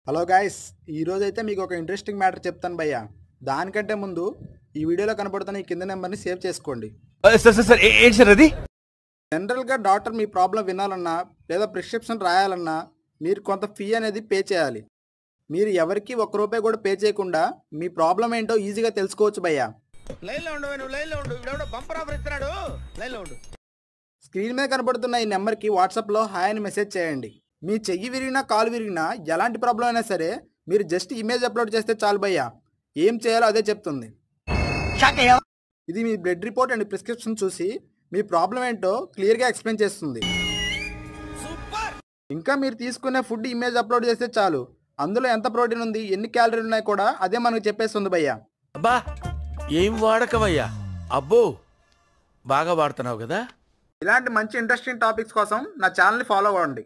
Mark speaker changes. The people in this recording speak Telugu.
Speaker 1: హలో గాయ్స్, ఈరోజైతే మీకు ఒక ఇంట్రెస్టింగ్ మ్యాటర్ చెప్తాను భయ్యా. దానికంటే ముందు ఈ వీడియోలో కనబడుతున్న ఈ కింద నెంబర్ని సేవ్ చేసుకోండి.
Speaker 2: సార్ ఏంటి సార్ అది?
Speaker 1: జనరల్గా డాక్టర్ మీ ప్రాబ్లం వినాలన్నా లేదా ప్రిస్క్రిప్షన్ రాయాలన్నా మీరు కొంత ఫీ అనేది పే చేయాలి. మీరు ఎవరికి ఒక్క రూపాయి కూడా పే చేయకుండా మీ ప్రాబ్లం ఏంటో ఈజీగా తెలుసుకోవచ్చు భయ్యా. స్క్రీన్ మీద కనబడుతున్న ఈ నెంబర్కి వాట్సాప్లో హాయ్ అని మెసేజ్ చేయండి. మీ చెయ్యి విరిగినా కాలు విరిగినా ఎలాంటి ప్రాబ్లం అయినా సరే మీరు జస్ట్ ఇమేజ్ అప్లోడ్ చేస్తే చాలు భయ్యా, ఏం చేయాలో అదే చెప్తుంది. ఇది మీ బ్లడ్ రిపోర్ట్ అండ్ ప్రిస్క్రిప్షన్ చూసి మీ ప్రాబ్లం ఏంటో క్లియర్గా ఎక్స్ప్లెయిన్ చేస్తుంది. ఇంకా మీరు తీసుకునే ఫుడ్ ఇమేజ్ అప్లోడ్ చేస్తే చాలు, అందులో ఎంత ప్రోటీన్ ఉంది, ఎన్ని క్యాలరీలు ఉన్నాయి కూడా అదే మనకు చెప్పేస్తుంది భయ్యా.
Speaker 2: అబ్బా ఏం వాడకవయ్యా, అబ్బో బాగా వాడుతున్నావు కదా.
Speaker 1: ఇలాంటి మంచి ఇంట్రెస్టింగ్ టాపిక్స్ కోసం నా ఛానల్ని ఫాలో అవ్వండి.